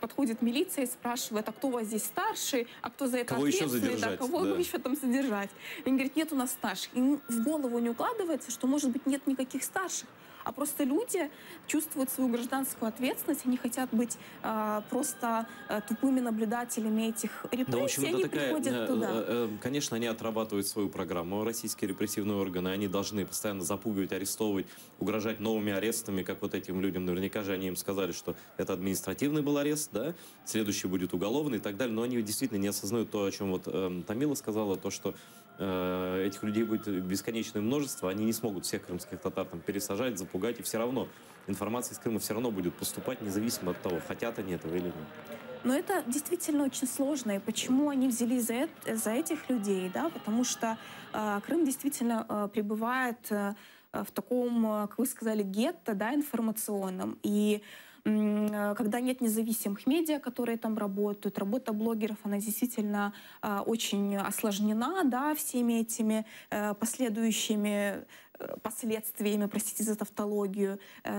подходит милиция и спрашивает, а кто у вас здесь старший, а кто за это ответственный, да, кого еще там содержать. И он говорит, нет у нас старших. Ему в голову не укладывается, что, может быть, нет никаких старших, а просто люди чувствуют свою гражданскую ответственность, они хотят быть просто тупыми наблюдателями этих репрессий, да, в общем, они приходят туда. Конечно, они отрабатывают свою программу. Российские репрессивные органы, они должны постоянно запугивать, арестовывать, угрожать новыми арестами, как вот этим людям. Наверняка же они им сказали, что это административный был арест, да, следующий будет уголовный и так далее, но они действительно не осознают то, о чем вот Тамила сказала, то, что этих людей будет бесконечное множество, они не смогут всех крымских татар там пересажать, запугать, и все равно информация из Крыма все равно будет поступать, независимо от того, хотят они этого или нет. Но это действительно очень сложно. И почему они взялись за этих людей? Да? Потому что Крым действительно пребывает в таком, как вы сказали, гетто, да, информационном. И когда нет независимых медиа, которые там работают, работа блогеров, она действительно очень осложнена, да, всеми этими последующими последствиями, простите за тавтологию,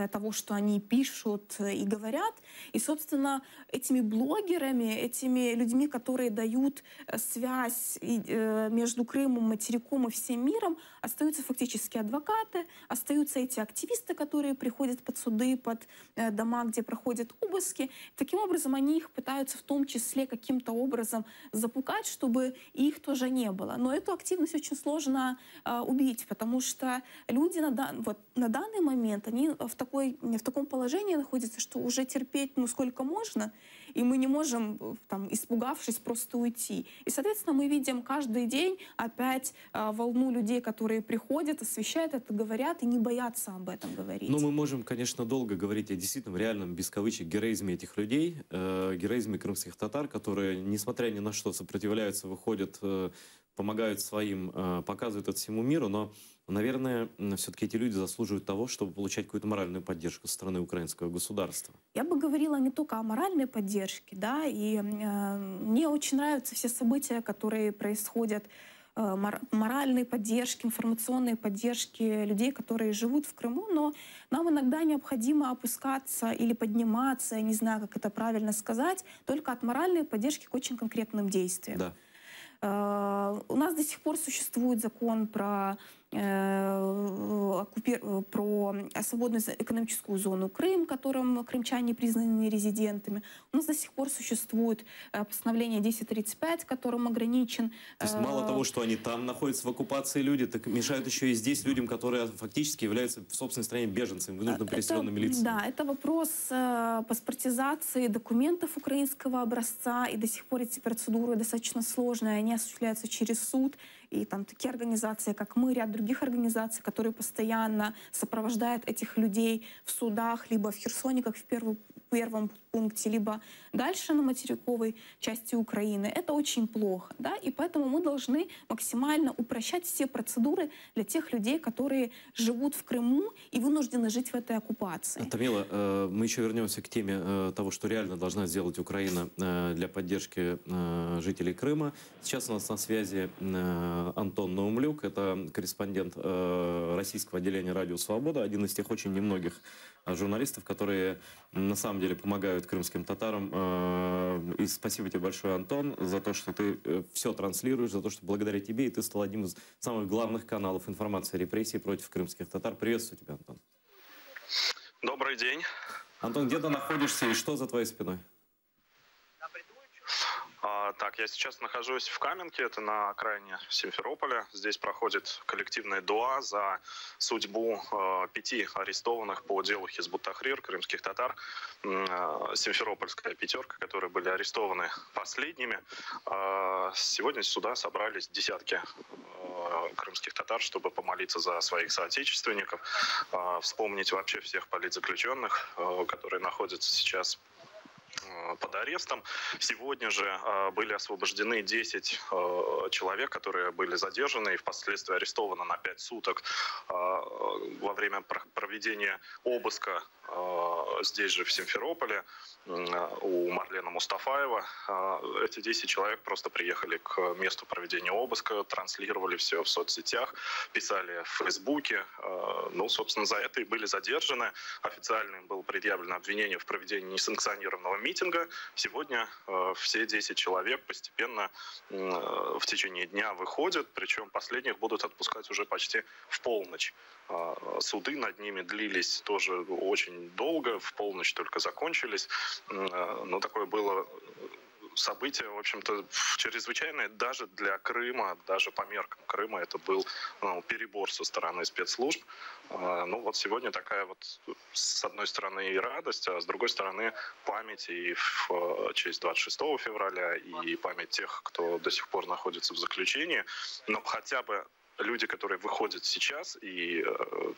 того, что они пишут и говорят. И, собственно, этими блогерами, этими людьми, которые дают связь между Крымом, материком и всем миром, остаются фактически адвокаты, остаются эти активисты, которые приходят под суды, под дома, где проходят обыски. Таким образом, они их пытаются в том числе каким-то образом запугать, чтобы их тоже не было. Но эту активность очень сложно убить, потому что люди на данный момент, они в таком положении находятся, что уже терпеть, ну, сколько можно. и мы не можем, там, испугавшись, просто уйти. И, соответственно, мы видим каждый день опять волну людей, которые приходят, освещают это, говорят и не боятся об этом говорить. Ну, мы можем, конечно, долго говорить о действительно реальном, без кавычек, героизме этих людей, героизме крымских татар, которые, несмотря ни на что, сопротивляются, выходят, помогают своим, показывают это всему миру, но, наверное, все-таки эти люди заслуживают того, чтобы получать какую-то моральную поддержку со стороны украинского государства. Я бы говорила не только о моральной поддержке, да, и мне очень нравятся все события, которые происходят, моральной поддержки, информационной поддержки людей, которые живут в Крыму, но нам иногда необходимо опускаться или подниматься, я не знаю, как это правильно сказать, только от моральной поддержки к очень конкретным действиям. Да. У нас до сих пор существует закон про свободную экономическую зону Крым, которым крымчане признаны резидентами. У нас до сих пор существует постановление 1035, которым ограничен... То есть мало того, что они там находятся в оккупации люди, так мешают еще и здесь людям, которые фактически являются в собственной стране беженцами, вынужденно переселенными лицами. Да, это вопрос паспортизации документов украинского образца, и до сих пор эти процедуры достаточно сложные, они осуществляются через суд. И там такие организации, как мы, ряд других организаций, которые постоянно сопровождают этих людей в судах, либо в Херсоне, как в первом пункте, либо дальше на материковой части Украины. Это очень плохо, да, и поэтому мы должны максимально упрощать все процедуры для тех людей, которые живут в Крыму и вынуждены жить в этой оккупации. Тамила, мы еще вернемся к теме того, что реально должна сделать Украина для поддержки жителей Крыма. Сейчас у нас на связи Антон Наумлюк, это корреспондент российского отделения «Радио Свобода», один из тех очень немногих журналистов, которые на самом деле помогают крымским татарам. И спасибо тебе большое, Антон, за то, что ты все транслируешь, за то, что благодаря тебе и ты стал одним из самых главных каналов информации о репрессии против крымских татар. Приветствую тебя, Антон. Добрый день. Антон, где ты находишься и что за твоей спиной? Так, я сейчас нахожусь в Каменке, это на окраине Симферополя. Здесь проходит коллективная дуа за судьбу 5 арестованных по делу Хизбут Тахрир, крымских татар. Симферопольская пятерка, которые были арестованы последними. Сегодня сюда собрались десятки крымских татар, чтобы помолиться за своих соотечественников, вспомнить вообще всех политзаключенных, которые находятся сейчас под арестом. Сегодня же были освобождены 10 человек, которые были задержаны и впоследствии арестованы на 5 суток во время проведения обыска здесь же, в Симферополе, у Марлена Мустафаева. Эти 10 человек просто приехали к месту проведения обыска, транслировали все в соцсетях, писали в Фейсбуке. Ну, собственно, за это и были задержаны. Официально им было предъявлено обвинение в проведении несанкционированного митинга. Сегодня все 10 человек постепенно в течение дня выходят, причем последних будут отпускать уже почти в полночь. Суды над ними длились тоже очень долго, в полночь только закончились. Но такое было событие, в общем-то, чрезвычайное даже для Крыма, даже по меркам Крыма. Это был перебор со стороны спецслужб. Ну вот сегодня такая вот, с одной стороны, и радость, а с другой стороны, память и в честь 26 февраля, и память тех, кто до сих пор находится в заключении. Но хотя бы люди, которые выходят сейчас, и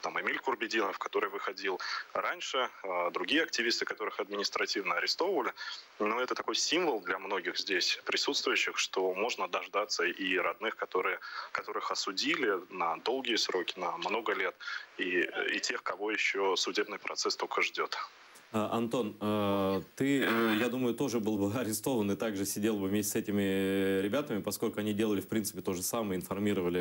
там Эмиль Курбединов, который выходил раньше, другие активисты, которых административно арестовывали, но это такой символ для многих здесь присутствующих, что можно дождаться и родных, которых осудили на долгие сроки, на много лет, и тех, кого еще судебный процесс только ждет. Антон, ты, я думаю, тоже был бы арестован и также сидел бы вместе с этими ребятами, поскольку они делали, в принципе, то же самое, информировали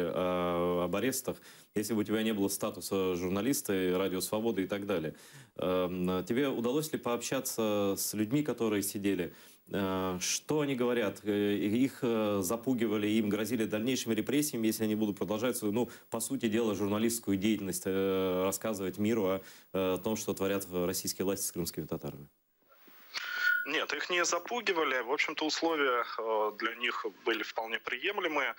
об арестах, если бы у тебя не было статуса журналиста, Радио Свобода и так далее. Тебе удалось ли пообщаться с людьми, которые сидели? Что они говорят? Их запугивали, им грозили дальнейшими репрессиями, если они будут продолжать свою, ну, по сути дела, журналистскую деятельность, рассказывать миру о том, что творят российские власти с крымскими татарами? Нет, их не запугивали. В общем-то, условия для них были вполне приемлемые.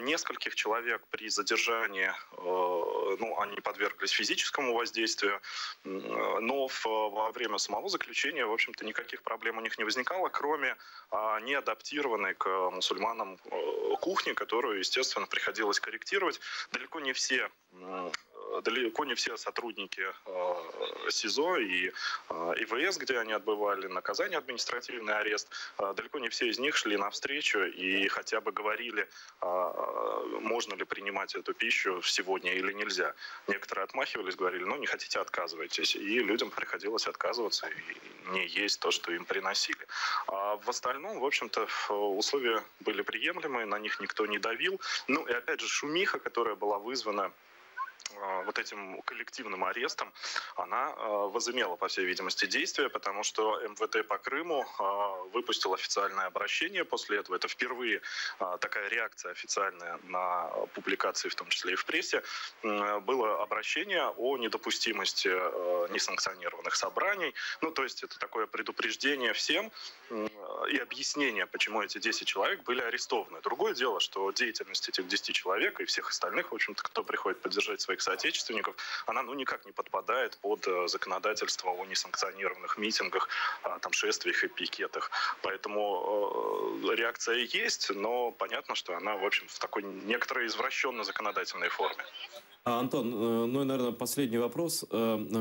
Нескольких человек при задержании, они подверглись физическому воздействию, но во время самого заключения, в общем-то, никаких проблем у них не возникало, кроме неадаптированной к мусульманам кухни, которую, естественно, приходилось корректировать. Далеко не все сотрудники СИЗО и ИВС, где они отбывали наказание, административный арест, далеко не все из них шли навстречу и хотя бы говорили, можно ли принимать эту пищу сегодня или нельзя. Некоторые отмахивались, говорили, не хотите, отказывайтесь. И людям приходилось отказываться и не есть то, что им приносили. А в остальном, в общем-то, условия были приемлемые, на них никто не давил. И опять же, шумиха, которая была вызвана вот этим коллективным арестом, она возымела, по всей видимости, действие, потому что МВД по Крыму выпустил официальное обращение после этого. Это впервые такая реакция официальная на публикации, в том числе и в прессе. Было обращение о недопустимости несанкционированных собраний. То есть это такое предупреждение всем и объяснение, почему эти 10 человек были арестованы. Другое дело, что деятельность этих 10 человек и всех остальных, в общем-то, кто приходит поддержать своих соотечественников, она никак не подпадает под законодательство о несанкционированных митингах, шествиях и пикетах. Поэтому реакция есть, но понятно, что она, в общем, в такой некоторой извращенной законодательной форме. Антон, наверное, последний вопрос.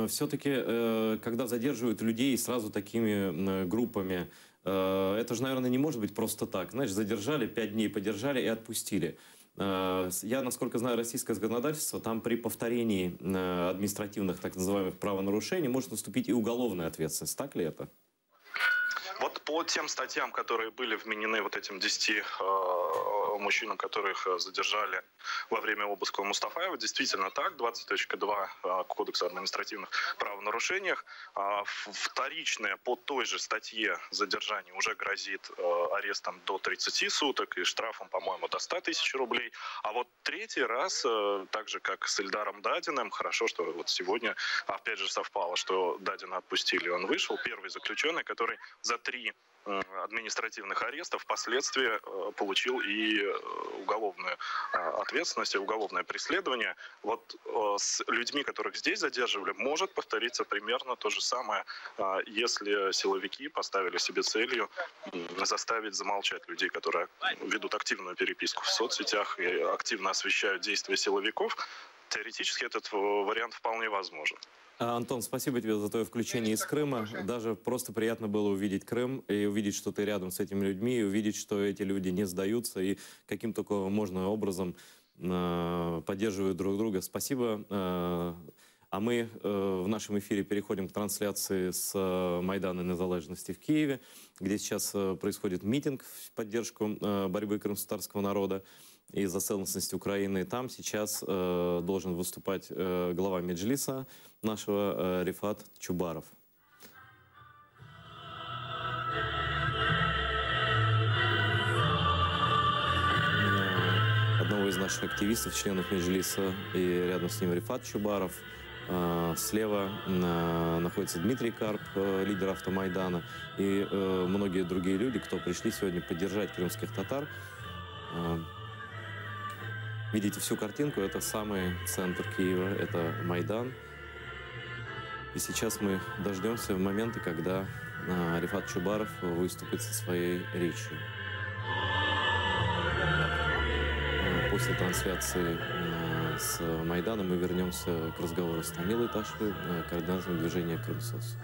Все-таки, когда задерживают людей сразу такими группами, это же, наверное, не может быть просто так. Знаешь, задержали, 5 дней подержали и отпустили. Я, насколько знаю, российское законодательство, там при повторении административных так называемых правонарушений может наступить и уголовная ответственность. Так ли это? Вот по тем статьям, которые были вменены вот этим 10 мужчинам, которых задержали во время обыска у Мустафаева, действительно так, 20.2 Кодекса административных правонарушениях. Вторичное по той же статье задержание уже грозит арестом до 30 суток и штрафом, по-моему, до 100 тысяч рублей. А вот третий раз, так же как с Ильдаром Дадиным, хорошо, что вот сегодня опять же совпало, что Дадина отпустили, он вышел, первый заключенный, который за 3 административных арестов впоследствии получил и уголовную ответственность, и уголовное преследование. Вот с людьми, которых здесь задерживали, может повториться примерно то же самое, если силовики поставили себе целью заставить замолчать людей, которые ведут активную переписку в соцсетях и активно освещают действия силовиков. Теоретически этот вариант вполне возможен. Антон, спасибо тебе за твое включение из Крыма. Даже просто приятно было увидеть Крым и увидеть, что ты рядом с этими людьми, и увидеть, что эти люди не сдаются и каким только можно образом поддерживают друг друга. Спасибо. А мы в нашем эфире переходим к трансляции с Майдана Незалежности в Киеве, где сейчас происходит митинг в поддержку борьбы крымско-татарского народа и за целостность Украины. Там сейчас должен выступать глава Меджлиса нашего Рифат Чубаров. Одного из наших активистов, членов Меджлиса, и рядом с ним Рифат Чубаров. Слева находится Дмитрий Карп, лидер Автомайдана, и многие другие люди, кто пришли сегодня поддержать крымских татар. Видите всю картинку, это самый центр Киева, это Майдан. И сейчас мы дождемся момента, когда Рифат Чубаров выступит со своей речью. После трансляции с Майдана мы вернемся к разговору с Тамилой Ташевой, координатором движения «Крымсос».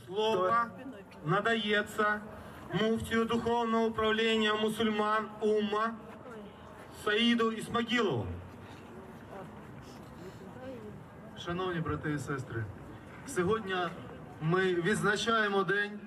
Слово надається муфтию Духовного управління мусульман Умма Саїду Ісмагілову. Шановні брати і сестри, сьогодні ми відзначаємо день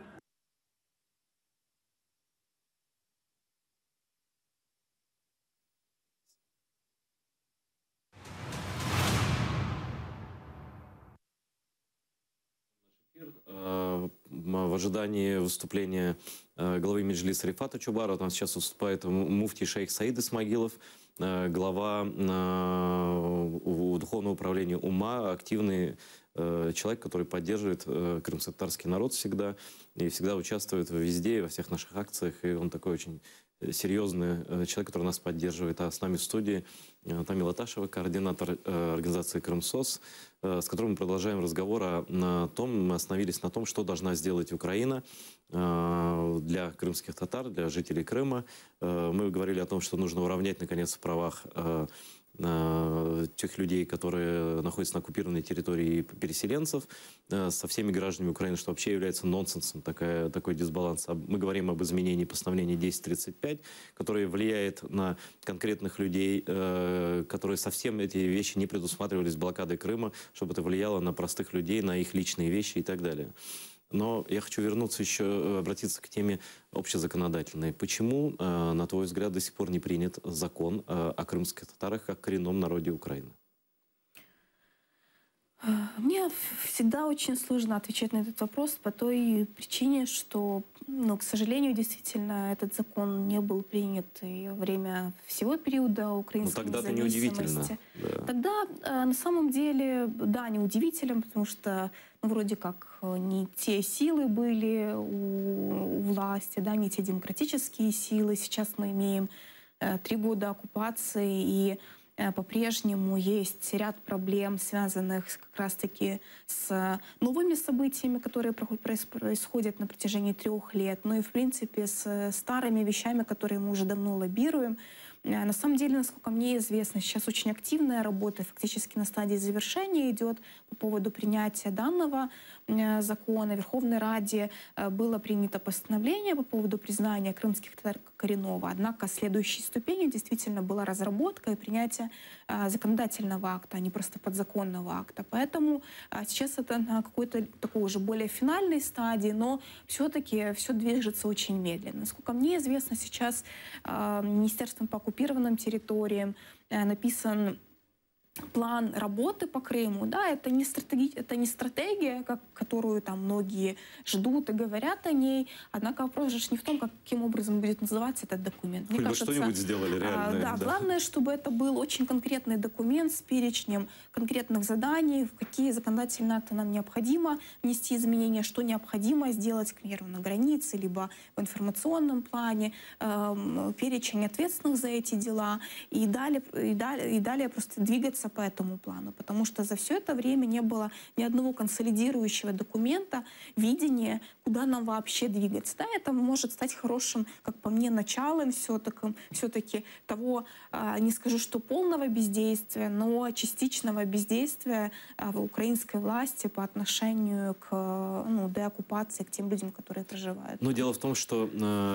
в ожидании выступления главы Меджлиса Рифата Чубарова. Там сейчас выступает муфтий шейх Саид Исмагилов, глава Духовного управления Умма, активный человек, который поддерживает крымско-татарский народ всегда и всегда участвует везде, во всех наших акциях. И он такой очень серьезный человек, который нас поддерживает. А с нами в студии Тамила Ташева, координатор организации «Крымсос», с которым мы продолжаем разговор о том, мы остановились на том, что должна сделать Украина для крымских татар, для жителей Крыма. Мы говорили о том, что нужно уравнять, наконец, в правах тех людей, которые находятся на оккупированной территории, переселенцев, со всеми гражданами Украины, что вообще является нонсенсом такой дисбаланс. Мы говорим об изменении постановления 1035, которое влияет на конкретных людей, которые совсем эти вещи не предусматривались блокадой Крыма, чтобы это влияло на простых людей, на их личные вещи и так далее. Но я хочу вернуться еще, обратиться к теме общезаконодательной. Почему, на твой взгляд, до сих пор не принят закон о крымских татарах как коренном народе Украины? Мне всегда очень сложно отвечать на этот вопрос по той причине, что, к сожалению, действительно, этот закон не был принят и во время всего периода украинской независимости. Тогда-то неудивительно. Да. Тогда, на самом деле, да, неудивительно, потому что, вроде как, не те силы были у власти, да, не те демократические силы. Сейчас мы имеем 3 года оккупации, и по-прежнему есть ряд проблем, связанных как раз-таки с новыми событиями, которые происходят на протяжении 3 лет, но и, в принципе, с старыми вещами, которые мы уже давно лоббируем. На самом деле, насколько мне известно, сейчас очень активная работа, фактически на стадии завершения идет по поводу принятия данного закона. В Верховной Раде было принято постановление по поводу признания крымских татар коренного. Однако следующей ступенью действительно была разработка и принятие законодательного акта, а не просто подзаконного акта. Поэтому сейчас это на какой-то такой уже более финальной стадии, но все-таки все движется очень медленно. Насколько мне известно, сейчас Министерством по оккупированным территориям написан план работы по Крыму. Да, это не стратегия, которую там многие ждут и говорят о ней. Однако вопрос же не в том, каким образом будет называться этот документ. Мне кажется, что-нибудь сделали реально. Да, главное, чтобы это был очень конкретный документ с перечнем конкретных заданий, в какие законодательные акты нам необходимо внести изменения, что необходимо сделать, к примеру, на границе, либо в информационном плане, перечень ответственных за эти дела, и далее просто двигаться по этому плану, потому что за все это время не было ни одного консолидирующего документа, видения, куда нам вообще двигаться. Да, это может стать хорошим, как по мне, началом все-таки того, не скажу, что полного бездействия, но частичного бездействия украинской власти по отношению к деоккупации, к тем людям, которые проживают. Но дело в том, что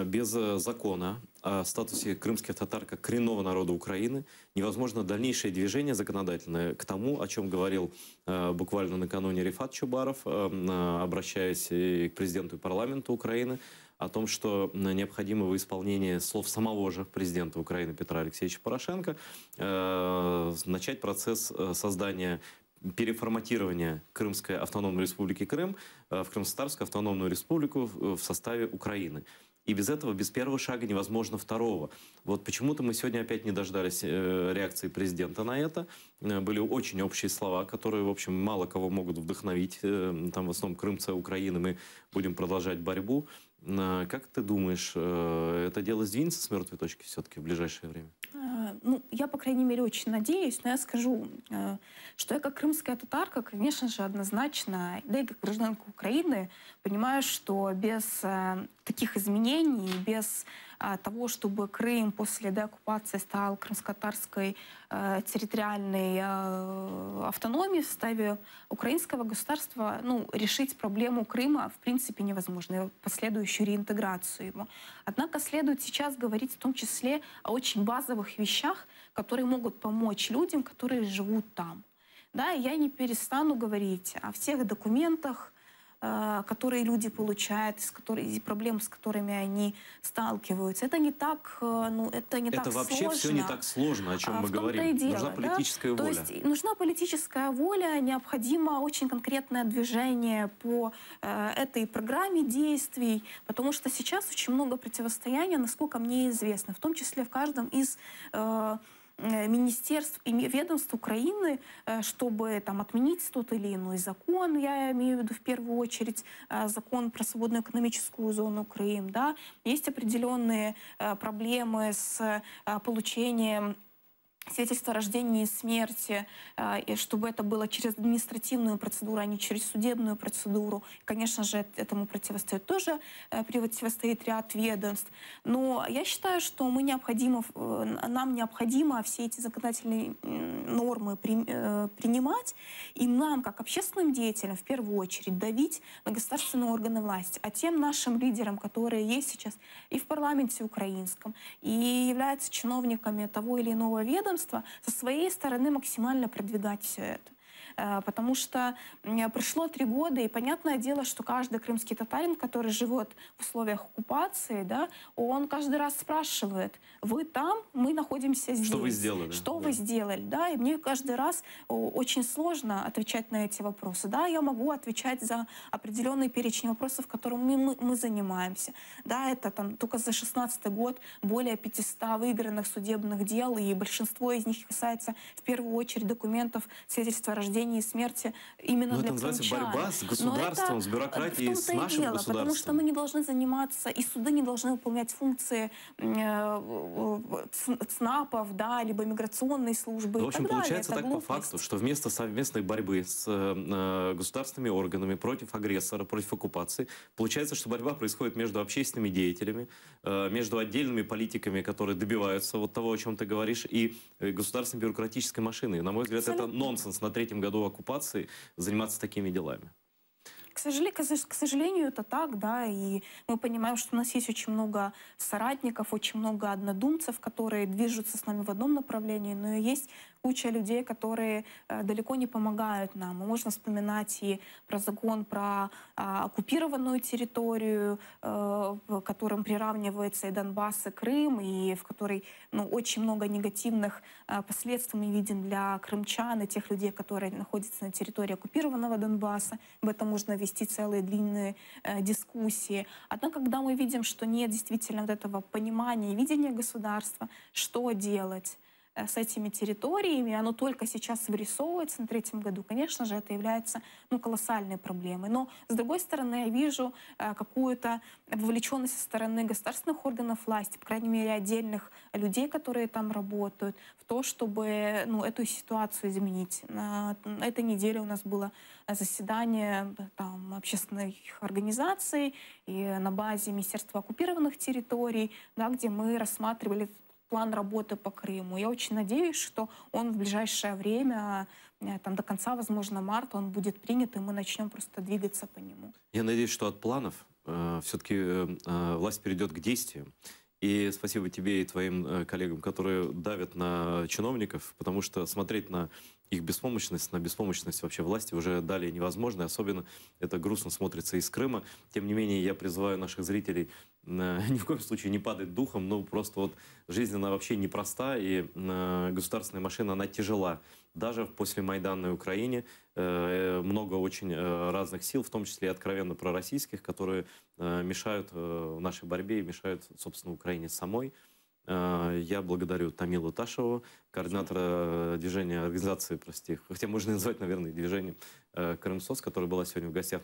без закона о статусе крымских татар как коренного народа Украины невозможно дальнейшее движение законодательное к тому, о чем говорил буквально накануне Рифат Чубаров, обращаясь и к президенту и парламенту Украины, о том, что необходимо во исполнении слов самого же президента Украины Петра Алексеевича Порошенко начать процесс создания переформатирования Крымской автономной республики Крым в Крымско-Татарскую автономную республику в составе Украины. И без этого, без первого шага невозможно второго. Вот почему-то мы сегодня опять не дождались реакции президента на это. Были очень общие слова, которые, в общем, мало кого могут вдохновить. Там в основном крымцы Украины, мы будем продолжать борьбу. Как ты думаешь, это дело сдвинется с мертвой точки все-таки в ближайшее время? я, по крайней мере, очень надеюсь, но я скажу, что я как крымская татарка, конечно же, однозначно, да и как гражданка Украины, понимаю, что без таких изменений, без того, чтобы Крым после деоккупации стал крымско-татарской территориальной автономией в составе украинского государства, ну, решить проблему Крыма в принципе невозможно, последующую реинтеграцию его. Однако следует сейчас говорить в том числе о очень базовых вещах, которые могут помочь людям, которые живут там. Да, и я не перестану говорить о всех документах, которые люди получают, проблем, с которыми они сталкиваются. Это не так, ну, это не так сложно. Это вообще все не так сложно, о чем мы говорим. Нужна политическая воля. То есть нужна политическая воля, необходимо очень конкретное движение по этой программе действий, потому что сейчас очень много противостояния, насколько мне известно, в том числе в каждом из министерств и ведомств Украины, чтобы там отменить тот или иной закон, я имею в виду в первую очередь закон про свободную экономическую зону Крым, да, есть определенные проблемы с получением свидетельство о рождении и смерти, и чтобы это было через административную процедуру, а не через судебную процедуру. Конечно же, этому противостоит ряд ведомств. Но я считаю, что нам необходимо все эти законодательные нормы принимать, и нам, как общественным деятелям, в первую очередь давить на государственные органы власти. А тем нашим лидерам, которые есть сейчас и в парламенте украинском, и являются чиновниками того или иного ведомства, со своей стороны максимально продвигать все это. Потому что прошло 3 года, и понятное дело, что каждый крымский татарин, который живет в условиях оккупации, да, он каждый раз спрашивает: вы там, мы находимся здесь. Что вы сделали? Что вы сделали? Да, и мне каждый раз очень сложно отвечать на эти вопросы. Да, я могу отвечать за определенный перечень вопросов, которыми мы занимаемся. Да, это там только за 2016 год более 500 выигранных судебных дел, и большинство из них касается в первую очередь документов свидетельства о рождении и смерти именно для крымчан. Это называется борьба с государством, с бюрократией, с нашим государством. Потому что мы не должны заниматься, и суды не должны выполнять функции ЦНАПов, да, либо миграционной службы. В общем, получается так по факту, что вместо совместной борьбы с государственными органами против агрессора, против оккупации, получается, что борьба происходит между общественными деятелями, между отдельными политиками, которые добиваются вот того, о чем ты говоришь, и государственной бюрократической машиной. На мой взгляд, это нонсенс на 3-м году оккупации заниматься такими делами. К сожалению, это так, да, и мы понимаем, что у нас есть очень много соратников, очень много однодумцев, которые движутся с нами в одном направлении, но есть куча людей, которые далеко не помогают нам. Можно вспоминать и про закон про оккупированную территорию, которым приравнивается и Донбасс, и Крым, и в которой очень много негативных последствий мы видим для крымчан и тех людей, которые находятся на территории оккупированного Донбасса. Об этом можно вести целые длинные дискуссии. Однако, когда мы видим, что нет действительно вот этого понимания и видения государства, что делать с этими территориями, оно только сейчас вырисовывается на 3-м году, конечно же, это является колоссальной проблемой. Но, с другой стороны, я вижу какую-то вовлеченность со стороны государственных органов власти, по крайней мере, отдельных людей, которые там работают, в то, чтобы эту ситуацию изменить. На этой неделе у нас было заседание там, общественных организаций и на базе Министерства оккупированных территорий, да, где мы рассматривали план работы по Крыму. Я очень надеюсь, что он в ближайшее время, там, до конца, возможно, марта, он будет принят, и мы начнем просто двигаться по нему. Я надеюсь, что от планов все-таки власть перейдет к действиям. И спасибо тебе и твоим коллегам, которые давят на чиновников, потому что смотреть на их беспомощность, на беспомощность вообще власти уже далее невозможно. И особенно это грустно смотрится из Крыма. Тем не менее, я призываю наших зрителей ни в коем случае не падать духом. Ну, просто вот жизнь, она вообще непроста, и государственная машина, она тяжела. Даже после Майданной Украине много очень разных сил, в том числе и откровенно пророссийских, которые мешают нашей борьбе и мешают, собственно, Украине самой. Я благодарю Тамилу Ташеву, координатора движения, организации, хотя можно назвать, наверное, движением Крымсоц, которая была сегодня в гостях.